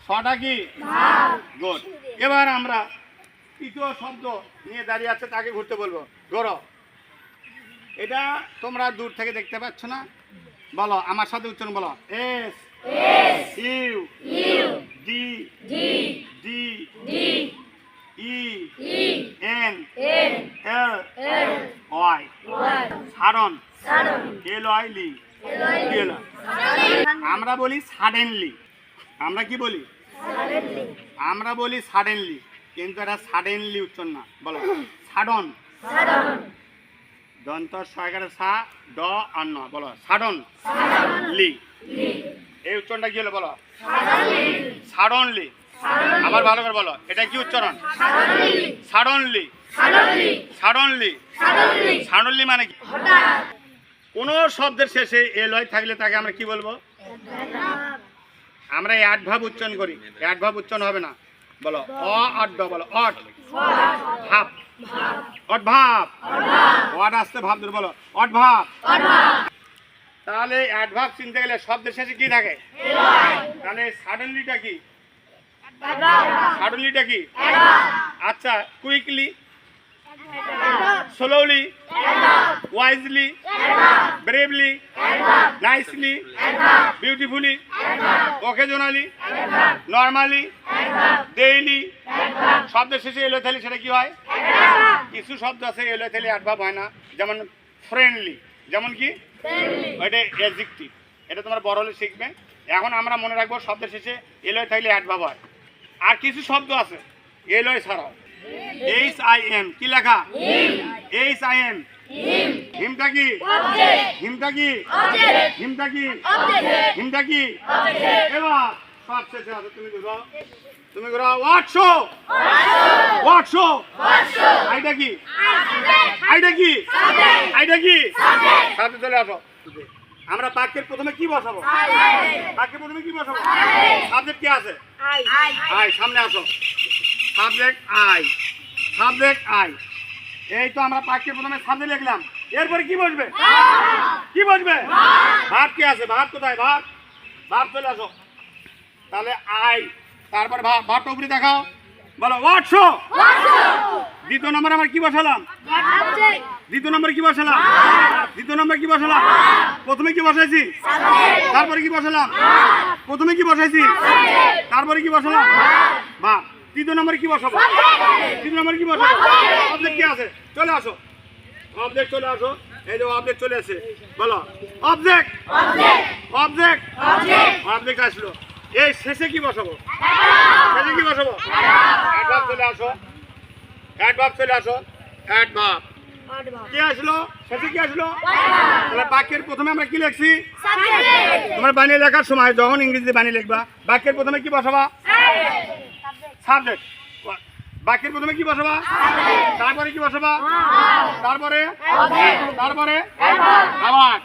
ছটা কি গুড। এবার আমরা তৃতীয় শব্দ নিয়ে দাঁড়িয়ে আছে তাকে ঘুরতে বলবো। ধরো এটা তোমরা দূর থেকে দেখতে পাচ্ছ না, বলো আমার সাথে উচ্চারণ বলো। S U D D E N L Y. Sudden L Y ly. আমরা বলি সাডেনলি। আমরা কি বলি? আমরা বলি সাডেনলি, কিন্তু এটা সাডেনলি উচ্চারণ না। বলো সাডন। দন্ত সয়কারে সা ড আর ন। বলো সাডন লি। এই উচ্চারণটা কি হলো? বলো সাডনলি। আবার ভালো করে বলো, এটা কি উচ্চারণ? সাডনলি। সাডনলি। সাডনলি মানে কি? কোন শব্দের শেষে এল ওয়াই থাকলে তাকে আমরা কি বলবো? আমরা অ্যাডভার্ব উচ্চারণ করি, অ্যাডভার্ব উচ্চারণ হবে না। বলো অ আর ড। বলো অট ভাব। অডভাব। অড আসতে ভাব ধরে বলো অডভাব। তাহলে অ্যাডভার্ব চিনতে গেলে শব্দের শেষে কি থাকে? তাহলে সাডেনলিটা কি? সাডেনলিটা কি? আচ্ছা quickly, slowly, wisely, bravely, nicely, beautifully, occasionally, normally, daily. শব্দের শেষে এলো থাকলে সেটা কি হয়? কিছু শব্দ আছে এলো থাকলে অ্যাডভার্ব হয় না, যেমন ফ্রেন্ডলি। যেমন কি? এটা অ্যাডজেক্টিভ। এটা তোমরা বড় হলে শিখবে। এখন আমরা মনে রাখবো শব্দের শেষে এলো থাকলে অ্যাডভার্ব হয়। আর কিছু শব্দ আছে এলো ছাড়াও। এইচ আই এম কি লেখা? H I am. হিমটা কি? হিমটা কি? হিমটা কি? হিমটা কি? এবার সব শেষে আছে তুমি ঘুরাও। তুমি ঘুরাও ওয়াটশো। ওয়াটশো। আইটা কি? আইটা কি? আইটা কি? সাথে চলে আসো। আমরা বাক্যের প্রথমে কি বসাবো? বাক্যের প্রথমে কি বসাবো? সাবজেক্ট কি আছে? আই। সামনে আসো। Subject I. Subject I. এই তো আমরা বাক্যের প্রথমে সাবজেক্ট লিখলাম। এরপরে কি বসবে? কি বসবে? ভার্ব কি আছে? ভার্ব কোথায়? ভার্ব। ভার্ব চলে আসো। তাহলে আই, তারপরে ভার্বটা উপরে দেখাও। বলো ওয়াটশো। দ্বিতীয় নম্বর আমরা কি বসালাম? দ্বিতীয় নম্বর কি বসালাম? দ্বিতীয় নম্বর কি বসালাম? প্রথমে কি বসাইছি? তারপরে কি বসালাম? প্রথমে কি বসাইছি? তারপরে কি বসালাম? বা তৃতীয় নম্বরে কি বসাবো? তৃতীয় নম্বরে কি বসাবো? অবজেক্ট কি আছে? চলে আসো। অবজেক্ট চলে আসো। এই যে অবজেক্ট চলে আসে। বলো অবজেক্ট। অবজেক্ট। অবজেক্ট আসলো। এই শেষে কি বসাবো? শেষে কি বসাবো? অ্যাডভার্ব চলে আসো। অ্যাডভার্ব চলে আসো। অ্যাডভার্ব কি আসলো? শেষে কি আসলো? তাহলে বাক্যের প্রথমে আমরা কি লিখছি? তোমার বানিয়ে লেখার সময় যখন ইংরেজিতে বানিয়ে লিখবা, বাক্যের প্রথমে কি বসাবা? সাবজেক্ট। বাক্যের প্রথমে কি বসাবা? তারপরে কি বসাবা? তারপরে আবার